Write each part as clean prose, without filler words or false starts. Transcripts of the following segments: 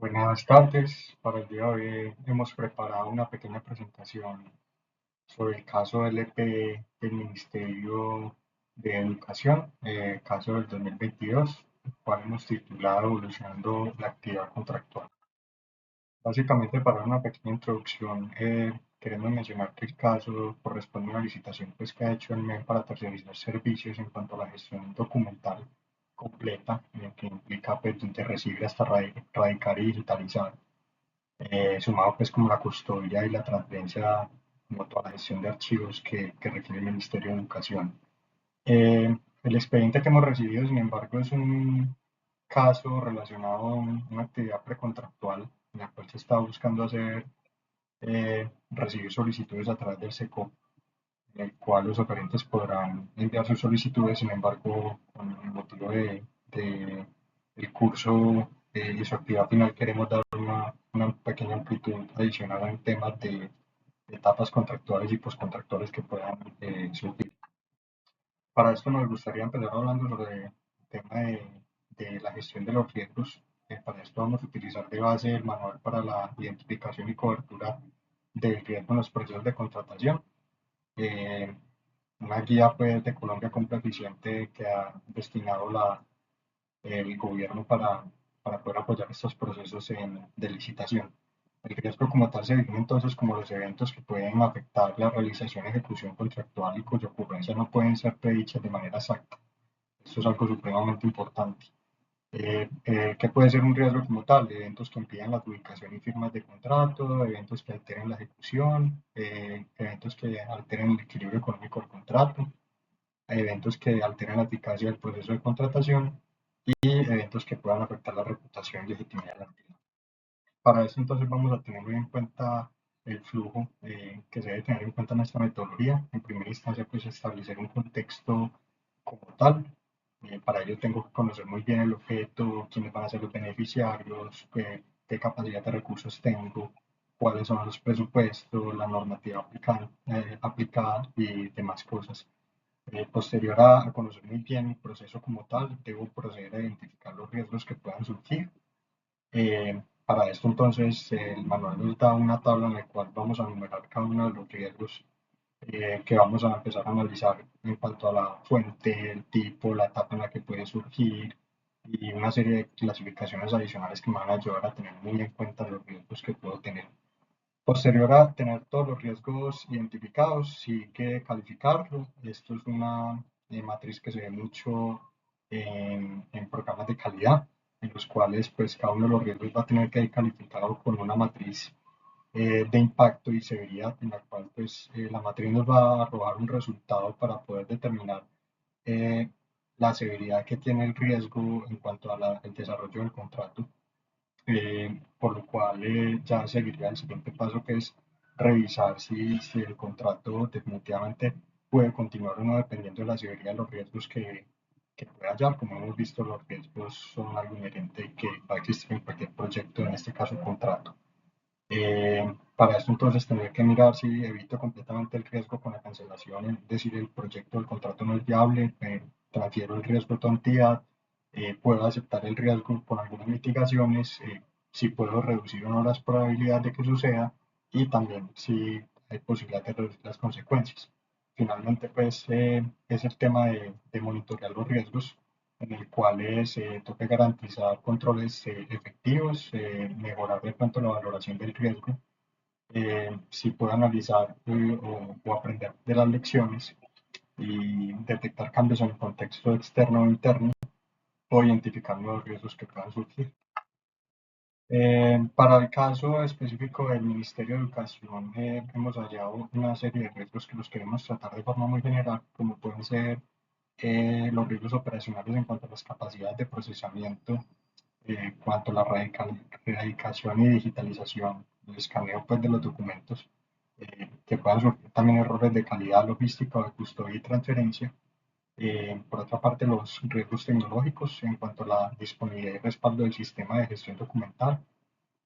Buenas tardes. Para el día de hoy hemos preparado una pequeña presentación sobre el caso LP del Ministerio de Educación, caso del 2022, el cual hemos titulado Evolucionando la actividad contractual. Básicamente, para dar una pequeña introducción, queremos mencionar que el caso corresponde a una licitación pues, que ha hecho el MEM para tercerizar servicios en cuanto a la gestión documental completa, que implica pues, desde recibir hasta radicar y digitalizar, sumado pues como la custodia y la transferencia, como toda la gestión de archivos que requiere el Ministerio de Educación. El expediente que hemos recibido, sin embargo, es un caso relacionado a una actividad precontractual en la cual se está buscando recibir solicitudes a través del SECO, en el cual los oferentes podrán enviar sus solicitudes. Sin embargo, con el motivo del curso y su actividad final, queremos dar una pequeña amplitud adicional en temas de etapas contractuales y postcontractuales que puedan surgir. Para esto nos gustaría empezar hablando sobre el tema de la gestión de los riesgos. Para esto vamos a utilizar de base el manual para la identificación y cobertura del riesgo en los procesos de contratación. Eh, una guía pues, de Colombia Compra Eficiente que ha destinado el gobierno para poder apoyar estos procesos de licitación. El riesgo como tal se define entonces como los eventos que pueden afectar la realización y ejecución contractual y cuya ocurrencia no pueden ser predichas de manera exacta. Esto es algo supremamente importante. ¿Qué puede ser un riesgo como tal? Eventos que impidan la adjudicación y firmas de contrato, eventos que alteren la ejecución, eventos que alteren el equilibrio económico del contrato, eventos que alteren la eficacia del proceso de contratación y eventos que puedan afectar la reputación y legitimidad de la entidad. Para eso entonces vamos a tener muy en cuenta el flujo que se debe tener en cuenta en esta metodología. En primera instancia, pues establecer un contexto como tal. Para ello tengo que conocer muy bien el objeto, quiénes van a ser los beneficiarios, qué capacidad de recursos tengo, cuáles son los presupuestos, la normativa aplicada y demás cosas. Posterior a conocer muy bien el proceso como tal, debo proceder a identificar los riesgos que puedan surgir. Para esto entonces el manual nos da una tabla en la cual vamos a enumerar cada uno de los riesgos que vamos a empezar a analizar en cuanto a la fuente, el tipo, la etapa en la que puede surgir y una serie de clasificaciones adicionales que me van a ayudar a tener muy en cuenta los riesgos que puedo tener. Posterior a tener todos los riesgos identificados, sí que calificarlo. Esto es una matriz que se ve mucho en programas de calidad, en los cuales pues cada uno de los riesgos va a tener que ir calificado con una matriz de impacto y severidad, en la cual pues la matriz nos va a arrojar un resultado para poder determinar eh, la severidad que tiene el riesgo en cuanto al desarrollo del contrato, por lo cual ya seguiría el siguiente paso, que es revisar si el contrato definitivamente puede continuar o no, dependiendo de la severidad de los riesgos que pueda hallar. Como hemos visto, los riesgos son algo inherente y que va a existir en cualquier proyecto, en este caso un contrato. Para esto entonces tendría que mirar si evito completamente el riesgo con la cancelación, es decir, el proyecto del contrato no es viable, transfiero el riesgo a otra entidad, puedo aceptar el riesgo con algunas mitigaciones, si puedo reducir o no las probabilidades de que suceda y también si hay posibilidad de reducir las consecuencias. Finalmente, pues es el tema de monitorear los riesgos en el cual se toca garantizar controles efectivos, mejorar de pronto la valoración del riesgo, si puedo analizar o aprender de las lecciones y detectar cambios en el contexto externo o interno o identificar nuevos riesgos que puedan surgir. Para el caso específico del Ministerio de Educación, hemos hallado una serie de riesgos que los queremos tratar de forma muy general, como pueden ser los riesgos operacionales en cuanto a las capacidades de procesamiento, en cuanto a la radicación y digitalización, el escaneo pues, de los documentos, que puedan surgir también errores de calidad logística, de custodia y transferencia. Por otra parte, los riesgos tecnológicos en cuanto a la disponibilidad y respaldo del sistema de gestión documental,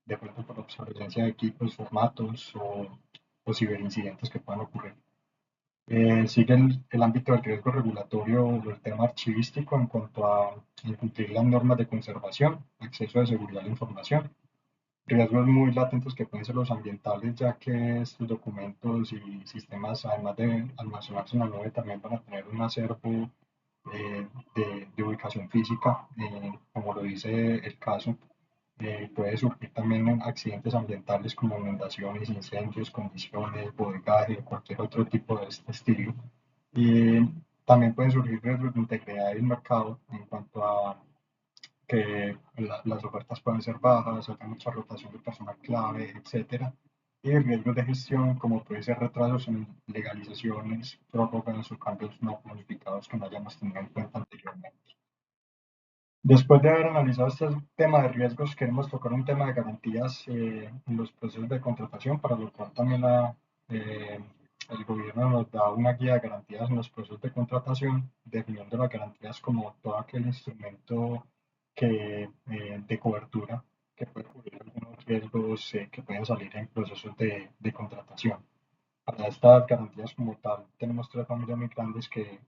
de pronto por obsolescencia de equipos, formatos o ciberincidentes que puedan ocurrir. Sigue el ámbito del riesgo regulatorio o el tema archivístico en cuanto a incumplir las normas de conservación, acceso de seguridad a la información. riesgos muy latentes que pueden ser los ambientales, ya que estos documentos y sistemas, además de almacenarse en la nube, también van a tener un acervo de ubicación física, como lo dice el caso. Puede surgir también en accidentes ambientales como inundaciones, incendios, condiciones, bodegaje, cualquier otro tipo de este estilo. Y también pueden surgir riesgos de integridad del mercado en cuanto a que las ofertas pueden ser bajas, haya mucha rotación de personal clave, etcétera. Y riesgos de gestión, como puede ser retrasos en legalizaciones, prórrogas o cambios no planificados que no hayamos tenido en cuenta anteriormente. Después de haber analizado este tema de riesgos, queremos tocar un tema de garantías en los procesos de contratación, para lo cual también eh, el gobierno nos da una guía de garantías en los procesos de contratación, definiendo las garantías como todo aquel instrumento de cobertura que puede cubrir algunos riesgos que pueden salir en procesos de contratación. Para estas garantías como tal, tenemos tres familias muy grandes que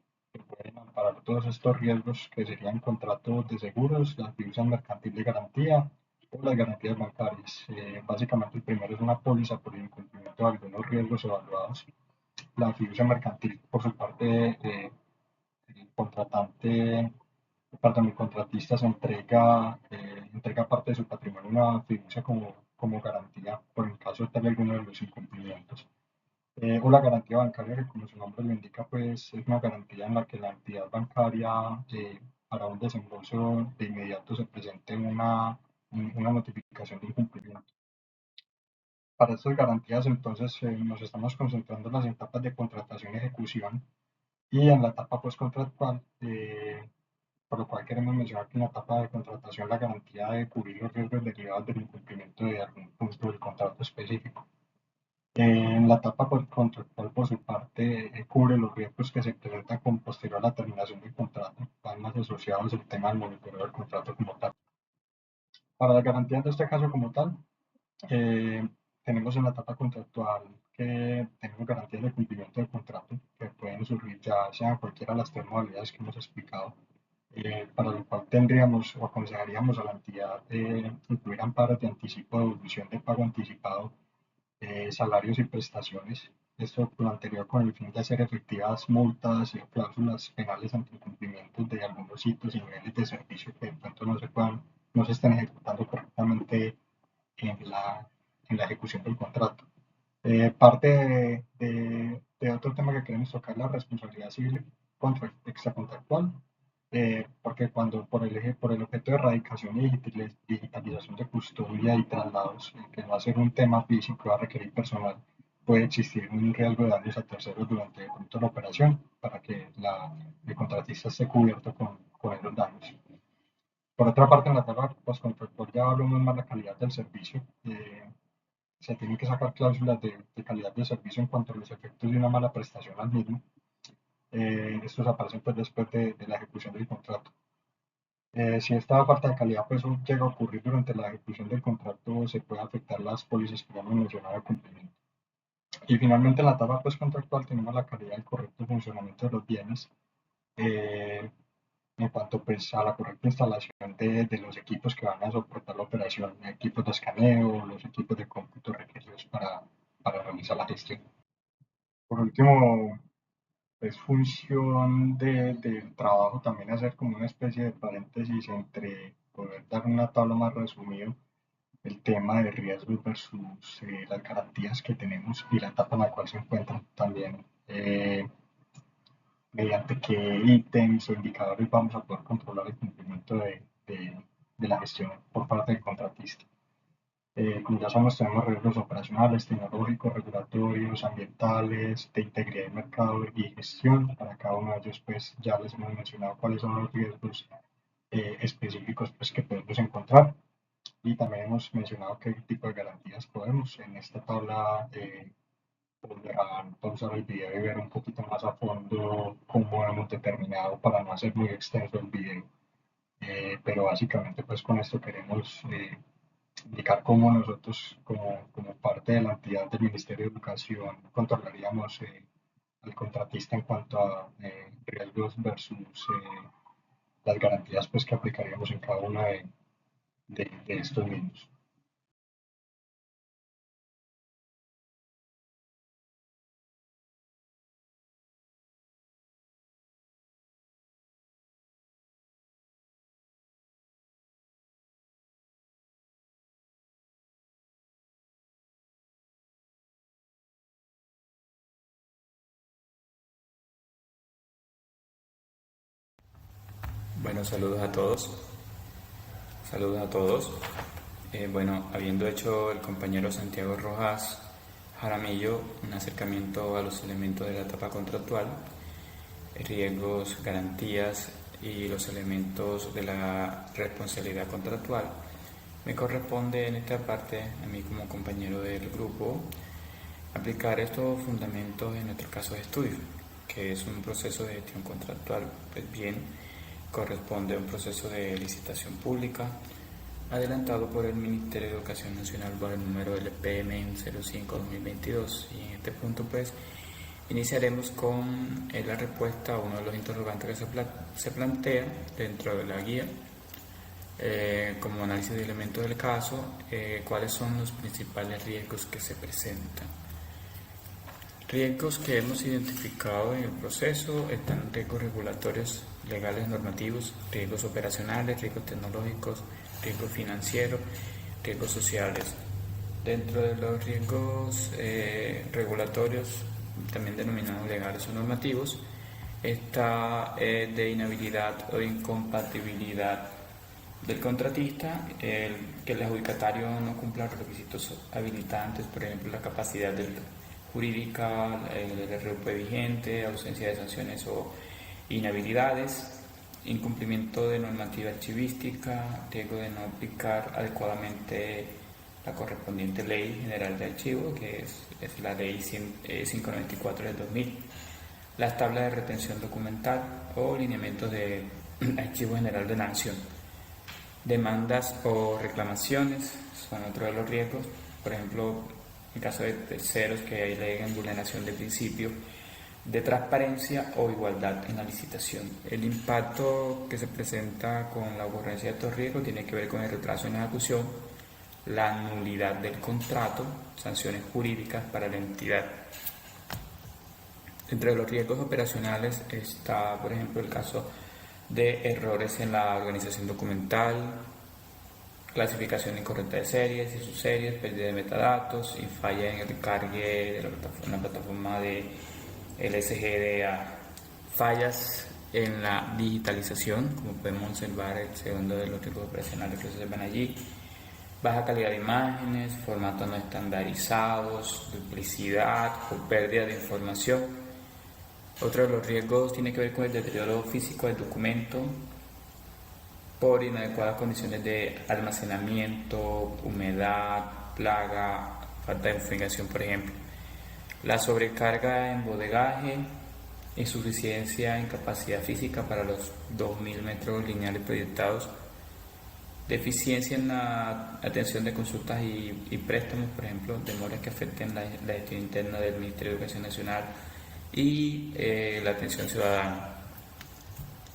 pueden amparar todos estos riesgos, que serían contratos de seguros, la fianza mercantil de garantía o las garantías bancarias. Básicamente, el primero es una póliza por el incumplimiento de algunos riesgos evaluados. La fianza mercantil, por su parte, el contratante, perdón, el contratista entrega parte de su patrimonio a una fianza como garantía por el caso de tal alguno de los incumplimientos. O la garantía bancaria, que como su nombre lo indica, pues es una garantía en la que la entidad bancaria, para un desembolso de inmediato, se presente una notificación de incumplimiento. Para estas garantías, entonces, nos estamos concentrando en las etapas de contratación y ejecución y en la etapa postcontractual, por lo cual queremos mencionar que en la etapa de contratación la garantía debe cubrir los riesgos derivados del incumplimiento de algún punto del contrato específico. En la etapa contractual, por su parte, cubre los riesgos que se presentan con posterior a la terminación del contrato, van más asociados al tema del monitoreo del contrato como tal. Para las garantías de este caso como tal, eh, tenemos en la etapa contractual que tenemos garantías de cumplimiento del contrato, que pueden surgir ya sea cualquiera de las tres modalidades que hemos explicado, para lo cual tendríamos o aconsejaríamos a la entidad incluir amparos de anticipo, devolución de pago anticipado, salarios y prestaciones. Esto lo anterior con el fin de hacer efectivas multas y cláusulas penales ante incumplimiento de algunos hitos y niveles de servicio que de pronto no se estén ejecutando correctamente en la ejecución del contrato. Parte de otro tema que queremos tocar es la responsabilidad civil extracontractual, porque cuando por el objeto de erradicación y digitalización de custodia y traslados, que va a ser un tema físico, va a requerir personal, puede existir un riesgo de daños a terceros durante de pronto la operación, para que el contratista esté cubierto con esos daños. Por otra parte, en la tabla postcontractual ya hablamos más de la calidad del servicio. Se tienen que sacar cláusulas de calidad de servicio en cuanto a los efectos de una mala prestación al mismo. Estos aparecen pues, después de la ejecución del contrato. Si esta falta de calidad pues, llega a ocurrir durante la ejecución del contrato, se puede afectar las pólizas que ya hemos mencionado de cumplimiento. Y finalmente, en la etapa pues, contractual tenemos la calidad y el correcto funcionamiento de los bienes, eh, en cuanto pues, a la correcta instalación de los equipos que van a soportar la operación, equipos de escaneo, los equipos de cómputo requeridos para realizar la gestión. Por último, es función del trabajo también hacer como una especie de paréntesis entre poder dar una tabla más resumida, el tema de riesgos versus las garantías que tenemos y la etapa en la cual se encuentran también, mediante qué ítems o indicadores vamos a poder controlar el cumplimiento de la gestión por parte del contratista. Como ya sabemos, tenemos riesgos operacionales, tecnológicos, regulatorios, ambientales, de integridad de mercado y gestión. Para cada uno de ellos, pues ya les hemos mencionado cuáles son los riesgos específicos pues, que podemos encontrar. Y también hemos mencionado qué tipo de garantías podemos. En esta tabla podrán pausar el video y ver un poquito más a fondo cómo hemos determinado, para no hacer muy extenso el video. Pero básicamente, pues con esto queremos indicar cómo nosotros, como parte de la entidad del Ministerio de Educación, controlaríamos al contratista en cuanto a riesgos versus las garantías pues, que aplicaríamos en cada uno de estos mismos. Bueno, saludos a todos. Saludos a todos. Habiendo hecho el compañero Santiago Rojas Jaramillo un acercamiento a los elementos de la etapa contractual, riesgos, garantías y los elementos de la responsabilidad contractual, me corresponde en esta parte, a mí como compañero del grupo, aplicar estos fundamentos en nuestro caso de estudio, que es un proceso de gestión contractual. Pues bien, corresponde a un proceso de licitación pública adelantado por el Ministerio de Educación Nacional por el número LPM 05-2022, y en este punto pues iniciaremos con la respuesta a uno de los interrogantes que se plantea dentro de la guía. Como análisis de elementos del caso, cuáles son los principales riesgos que se presentan. Riesgos que hemos identificado en el proceso están riesgos regulatorios, legales, normativos, riesgos operacionales, riesgos tecnológicos, riesgos financieros, riesgos sociales. Dentro de los riesgos regulatorios, también denominados legales o normativos, está de inhabilidad o incompatibilidad del contratista, que el adjudicatario no cumpla los requisitos habilitantes, por ejemplo la capacidad jurídica, el RUP vigente, ausencia de sanciones o inhabilidades, incumplimiento de normativa archivística, riesgo de no aplicar adecuadamente la correspondiente Ley General de Archivo, que es la Ley 594 del 2000, las tablas de retención documental o lineamientos de Archivo General de la Nación. Demandas o reclamaciones son otro de los riesgos, por ejemplo, en caso de terceros que aleguen vulneración de principio de transparencia o igualdad en la licitación. El impacto que se presenta con la ocurrencia de estos riesgos tiene que ver con el retraso en la ejecución, la nulidad del contrato, sanciones jurídicas para la entidad. Entre los riesgos operacionales está, por ejemplo, el caso de errores en la organización documental, clasificación incorrecta de series y subseries, pérdida de metadatos y falla en el recargue de la plataforma de LSGDA. Fallas en la digitalización, como podemos observar el segundo de los riesgos operacionales que se ven allí. Baja calidad de imágenes, formatos no estandarizados, duplicidad o pérdida de información. Otro de los riesgos tiene que ver con el deterioro físico del documento por inadecuadas condiciones de almacenamiento, humedad, plaga, falta de fumigación, por ejemplo. La sobrecarga en bodegaje, insuficiencia en capacidad física para los 2.000 metros lineales proyectados, deficiencia en la atención de consultas y préstamos, por ejemplo, demoras que afecten la gestión interna del Ministerio de Educación Nacional y la atención ciudadana.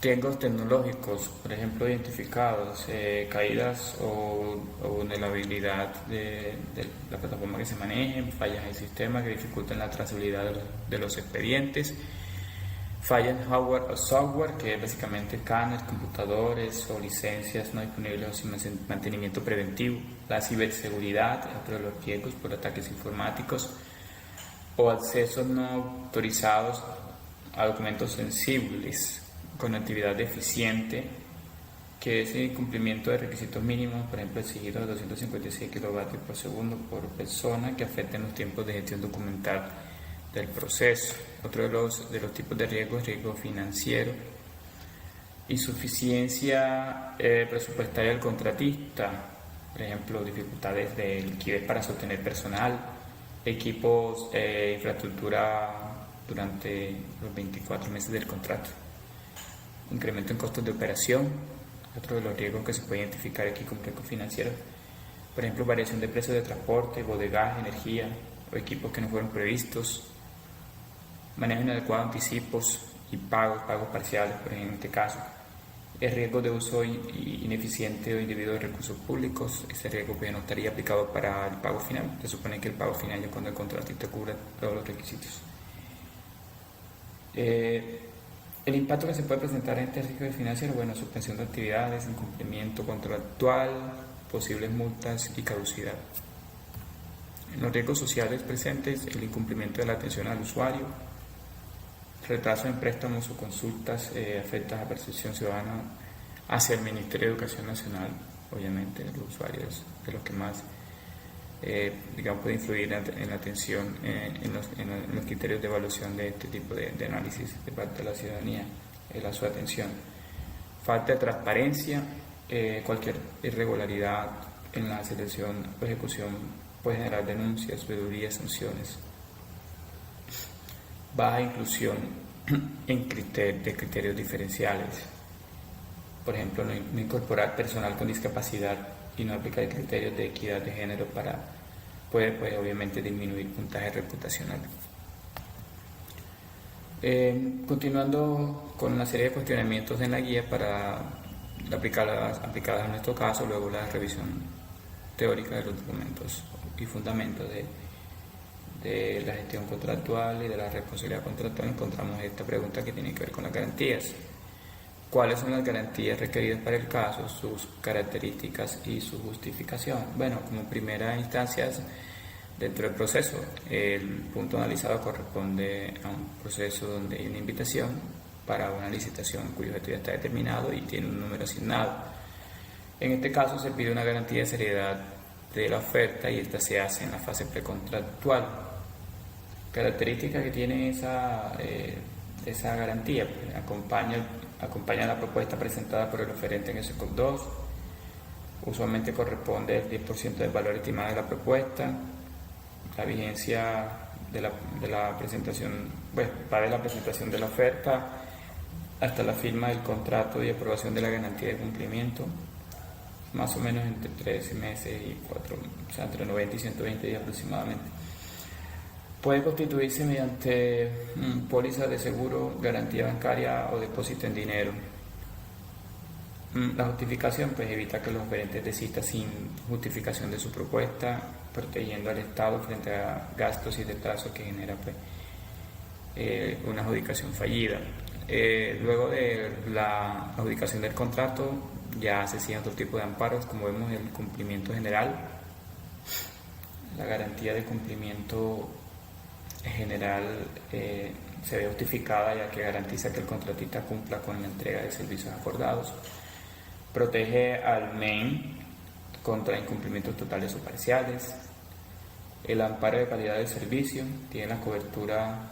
Riesgos tecnológicos, por ejemplo, identificados, caídas o vulnerabilidad de la plataforma que se maneje, fallas en el sistema que dificultan la trazabilidad de los expedientes, fallas en hardware o software, que es básicamente escáneres, computadores o licencias no disponibles o sin mantenimiento preventivo, la ciberseguridad, otro de los riesgos por ataques informáticos, o accesos no autorizados a documentos sensibles, conectividad deficiente, que es el incumplimiento de requisitos mínimos, por ejemplo exigidos de 256 kilovatios por segundo por persona, que afecten los tiempos de gestión documental del proceso. Otro de los tipos de riesgo es riesgo financiero, insuficiencia presupuestaria del contratista, por ejemplo dificultades de liquidez para sostener personal, equipos, infraestructura durante los 24 meses del contrato, incremento en costos de operación. Otro de los riesgos que se puede identificar aquí como riesgos financieros, por ejemplo variación de precios de transporte, bodegaje, energía o equipos que no fueron previstos, manejo inadecuado de anticipos y pagos parciales, por ejemplo en este caso, el riesgo de uso ineficiente o indebido de recursos públicos. Ese riesgo pues no estaría aplicado para el pago final. Se supone que el pago final es cuando el contratista cubra todos los requisitos. El impacto que se puede presentar en este riesgo financiero, suspensión de actividades, incumplimiento contractual, posibles multas y caducidad. En los riesgos sociales presentes, el incumplimiento de la atención al usuario, retraso en préstamos o consultas afecta a percepción ciudadana hacia el Ministerio de Educación Nacional, obviamente, los usuarios de los que más digamos, puede influir en la atención, en los criterios de evaluación de este tipo de análisis de parte de la ciudadanía, a su atención. Falta de transparencia, cualquier irregularidad en la selección o ejecución puede generar denuncias, veedurías, sanciones. Baja inclusión de criterios diferenciales. Por ejemplo, no incorporar personal con discapacidad y no aplicar criterios de equidad de género puede obviamente disminuir puntaje reputacional. Continuando con una serie de cuestionamientos en la guía para aplicadas en nuestro caso, luego la revisión teórica de los documentos y fundamentos de la gestión contractual y de la responsabilidad contractual, encontramos esta pregunta que tiene que ver con las garantías. ¿Cuáles son las garantías requeridas para el caso, sus características y su justificación? Bueno, como primera instancia, dentro del proceso, el punto analizado corresponde a un proceso donde hay una invitación para una licitación cuyo objeto ya está determinado y tiene un número asignado. En este caso se pide una garantía de seriedad de la oferta y esta se hace en la fase precontractual. Características que tiene esa garantía: acompaña la propuesta presentada por el oferente en ese COP 2, usualmente corresponde el 10% del valor estimado de la propuesta, la vigencia de la presentación, va de la presentación de la oferta hasta la firma del contrato y aprobación de la garantía de cumplimiento, más o menos entre 13 meses y 4, o sea, entre 90 y 120 días aproximadamente. Puede constituirse mediante póliza de seguro, garantía bancaria o depósito en dinero. La justificación pues evita que los oferentes desistan sin justificación de su propuesta, protegiendo al Estado frente a gastos y retrasos que genera pues, una adjudicación fallida. Luego de la adjudicación del contrato ya se siguen otro tipo de amparos, como vemos el cumplimiento general, la garantía de cumplimiento general se ve justificada ya que garantiza que el contratista cumpla con la entrega de servicios acordados, protege al MEIN contra incumplimientos totales o parciales, el amparo de calidad del servicio tiene la cobertura,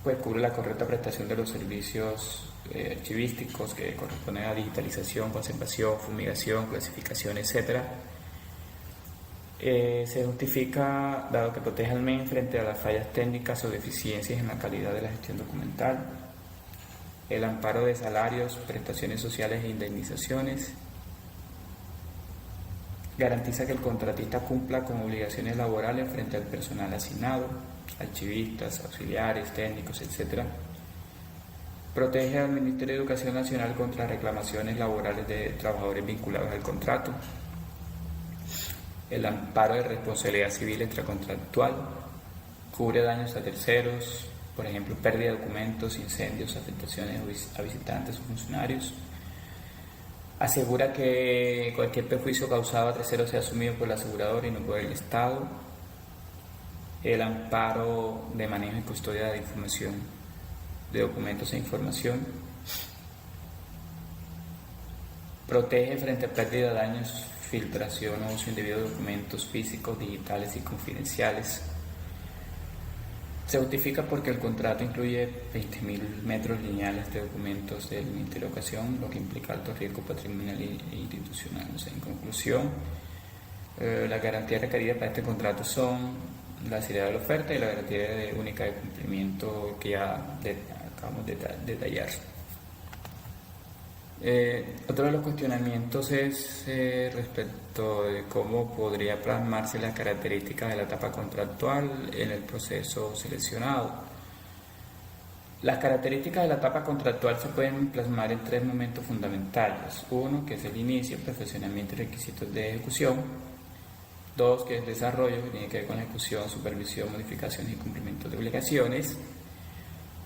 pues cubre la correcta prestación de los servicios archivísticos que corresponden a digitalización, conservación, fumigación, clasificación, etc. Se justifica dado que protege al MEN frente a las fallas técnicas o deficiencias en la calidad de la gestión documental, el amparo de salarios, prestaciones sociales e indemnizaciones, garantiza que el contratista cumpla con obligaciones laborales frente al personal asignado, archivistas, auxiliares, técnicos, etc. Protege al Ministerio de Educación Nacional contra reclamaciones laborales de trabajadores vinculados al contrato, el amparo de responsabilidad civil extracontractual, cubre daños a terceros, por ejemplo, pérdida de documentos, incendios, afectaciones a visitantes o funcionarios. Asegura que cualquier perjuicio causado a terceros sea asumido por el asegurador y no por el Estado. El amparo de manejo y custodia de información, de documentos e información. Protege frente a pérdida, daños, filtración o uso indebido de documentos físicos, digitales y confidenciales. Se justifica porque el contrato incluye 20.000 metros lineales de documentos del Ministerio de Educación, lo que implica alto riesgo patrimonial e institucional. O sea, en conclusión, las garantías requeridas para este contrato son la seriedad de la oferta y la garantía única de cumplimiento que ya acabamos de detallar. Otro de los cuestionamientos es respecto de cómo podría plasmarse las características de la etapa contractual en el proceso seleccionado. Las características de la etapa contractual se pueden plasmar en 3 momentos fundamentales. 1, que es el inicio, perfeccionamiento y requisitos de ejecución. 2, que es el desarrollo, que tiene que ver con la ejecución, supervisión, modificaciones y cumplimiento de obligaciones.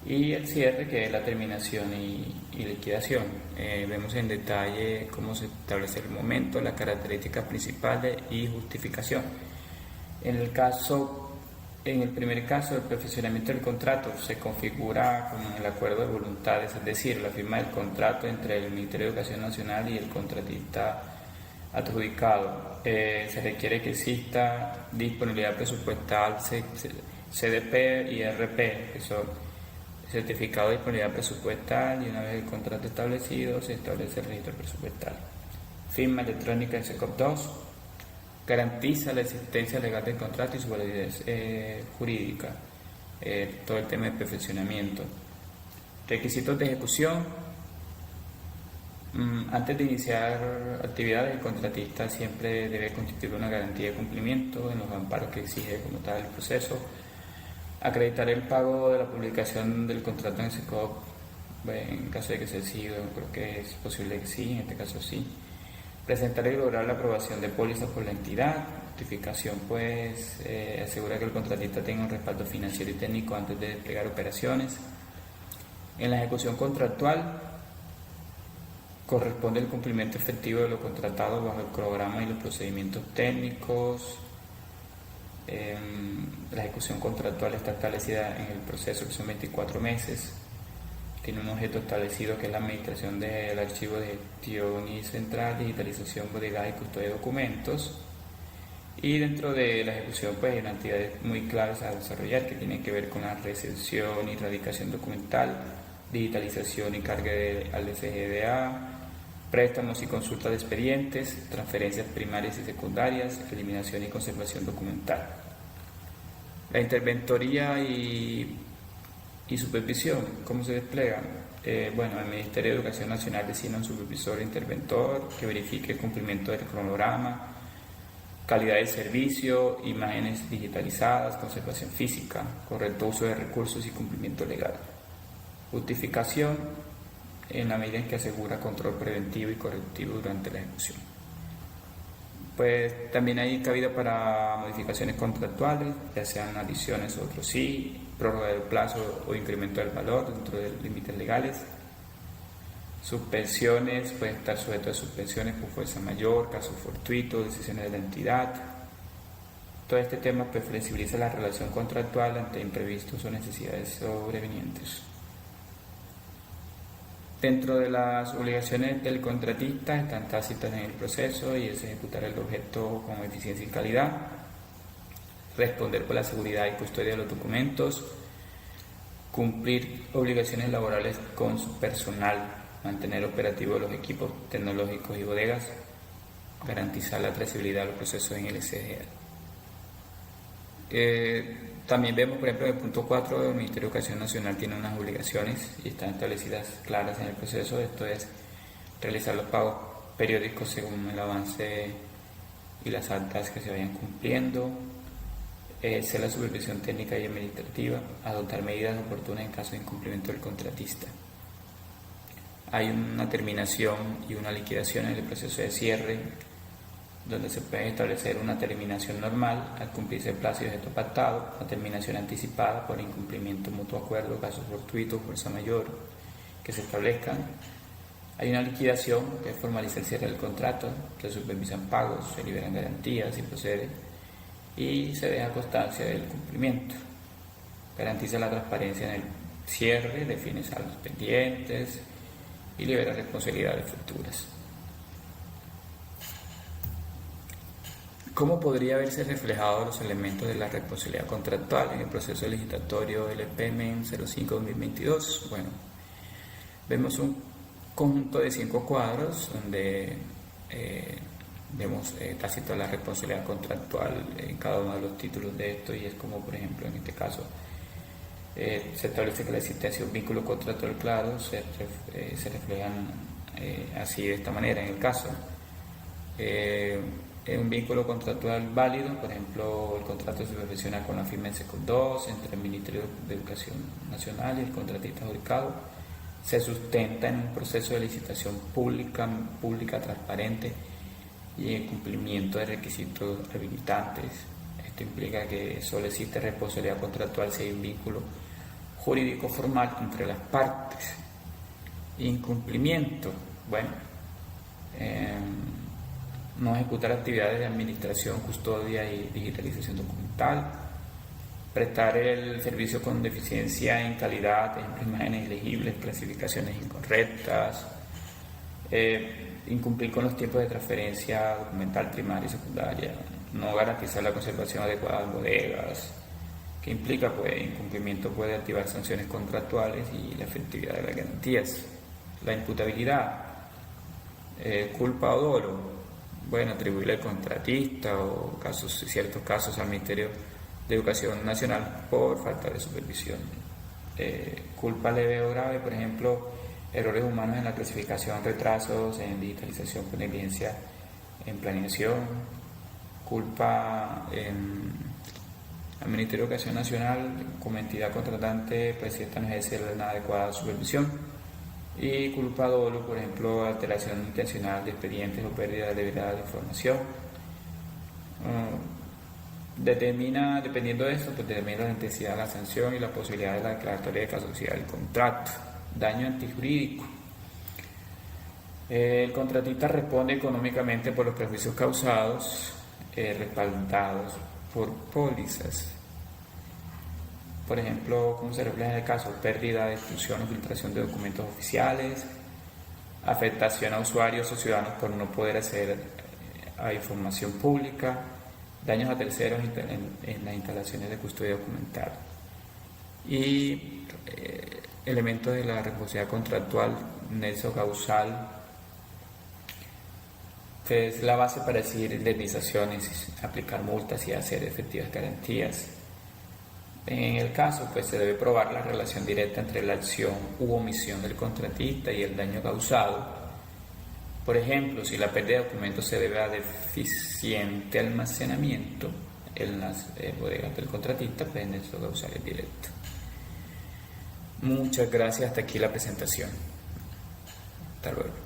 Y el cierre, que es la terminación y liquidación. Vemos en detalle cómo se establece el momento, las características principales y justificación. En el caso En el primer caso, el perfeccionamiento del contrato se configura como el acuerdo de voluntades, es decir, la firma del contrato entre el Ministerio de Educación Nacional y el contratista adjudicado. Se requiere que exista disponibilidad presupuestal, CDP y RP, que son certificado de disponibilidad presupuestal, y una vez el contrato establecido se establece el registro presupuestal. Firma electrónica en SECOP 2. Garantiza la existencia legal del contrato y su validez jurídica. Todo el tema de perfeccionamiento. Requisitos de ejecución. Antes de iniciar actividades, el contratista siempre debe constituir una garantía de cumplimiento en los amparos que exige como tal el proceso. Acreditar el pago de la publicación del contrato en SECOP, en caso de que sea exigido, creo que es posible que sí, en este caso sí. Presentar y lograr la aprobación de pólizas por la entidad. Notificación, pues, asegura que el contratista tenga un respaldo financiero y técnico antes de desplegar operaciones. En la ejecución contractual, corresponde el cumplimiento efectivo de lo contratado bajo el programa y los procedimientos técnicos. La ejecución contractual está establecida en el proceso, que son 24 meses. Tiene un objeto establecido que es la administración del archivo de gestión y central, digitalización, bodega y custodia de documentos. Y dentro de la ejecución, pues, hay unas actividades muy claves a desarrollar que tienen que ver con la recepción y erradicación documental, digitalización y carga al SGDA, préstamos y consulta de expedientes, transferencias primarias y secundarias, eliminación y conservación documental. La interventoría y supervisión, ¿cómo se despliega? Bueno, el Ministerio de Educación Nacional designa un supervisor interventor que verifique el cumplimiento del cronograma, calidad del servicio, imágenes digitalizadas, conservación física, correcto uso de recursos y cumplimiento legal. Justificación, en la medida en que asegura control preventivo y correctivo durante la ejecución. Pues también hay cabida para modificaciones contractuales, ya sean adiciones o otros sí, prórroga del plazo o incremento del valor dentro de límites legales. Suspensiones, pueden estar sujetos a suspensiones por fuerza mayor, casos fortuitos, decisiones de la entidad. Todo este tema pues flexibiliza la relación contractual ante imprevistos o necesidades sobrevenientes. Dentro de las obligaciones del contratista están tácitas en el proceso y es ejecutar el objeto con eficiencia y calidad, responder por la seguridad y custodia de los documentos, cumplir obligaciones laborales con su personal, mantener operativos los equipos tecnológicos y bodegas, garantizar la trazabilidad de los procesos en el SGA. También vemos, por ejemplo, en el punto 4, el Ministerio de Educación Nacional tiene unas obligaciones y están establecidas claras en el proceso. Esto es realizar los pagos periódicos según el avance y las actas que se vayan cumpliendo, hacer la supervisión técnica y administrativa, adoptar medidas oportunas en caso de incumplimiento del contratista. Hay una terminación y una liquidación en el proceso de cierre, donde se puede establecer una terminación normal al cumplirse el plazo y objeto pactado, una terminación anticipada por incumplimiento mutuo acuerdo, casos fortuitos, fuerza mayor que se establezcan. Hay una liquidación que formaliza el cierre del contrato, se supervisan pagos, se liberan garantías y procede, y se deja constancia del cumplimiento. Garantiza la transparencia en el cierre, define saldos pendientes y libera responsabilidades futuras. ¿Cómo podría verse reflejado los elementos de la responsabilidad contractual en el proceso licitatorio LPM 05-2022? Bueno, vemos un conjunto de 5 cuadros donde vemos tácito la responsabilidad contractual en cada uno de los títulos de esto, y es como, por ejemplo, en este caso se establece que la existencia de un vínculo contractual claro se reflejan así de esta manera. En el caso un vínculo contractual válido, por ejemplo, el contrato se perfecciona con la firma en SECOP 2 entre el Ministerio de Educación Nacional y el contratista adjudicado, se sustenta en un proceso de licitación pública, transparente y en cumplimiento de requisitos habilitantes. Esto implica que solo existe responsabilidad contractual si hay un vínculo jurídico formal entre las partes. Incumplimiento, bueno, no ejecutar actividades de administración, custodia y digitalización documental, prestar el servicio con deficiencia en calidad, imágenes ilegibles, clasificaciones incorrectas, incumplir con los tiempos de transferencia documental primaria y secundaria, no garantizar la conservación adecuada de bodegas, que implica pues incumplimiento puede activar sanciones contractuales y la efectividad de las garantías. La imputabilidad, culpa o dolo, bueno, atribuirle al contratista o ciertos casos al Ministerio de Educación Nacional por falta de supervisión. Culpa leve o grave, por ejemplo, errores humanos en la clasificación, retrasos en digitalización con negligencia en planeación. Culpa al Ministerio de Educación Nacional como entidad contratante, pues si esta no ejerce una adecuada supervisión. Y culpa dolo, por ejemplo, alteración intencional de expedientes o pérdida de verdad de información. Dependiendo de esto, pues determina la intensidad de la sanción y la posibilidad de la declaratoria de caducidad del contrato. Daño antijurídico. El contratista responde económicamente por los perjuicios causados, respaldados por pólizas. Por ejemplo, como se refleja en el caso, pérdida, destrucción o filtración de documentos oficiales, afectación a usuarios o ciudadanos por no poder acceder a información pública, daños a terceros en las instalaciones de custodia documental y elementos de la responsabilidad contractual, nexo causal, que es la base para exigir indemnizaciones, aplicar multas y hacer efectivas garantías. En el caso, pues se debe probar la relación directa entre la acción u omisión del contratista y el daño causado. Por ejemplo, si la pérdida de documentos se debe a deficiente almacenamiento en las bodegas del contratista, pues en eso causal es directo. Muchas gracias, hasta aquí la presentación. Hasta luego.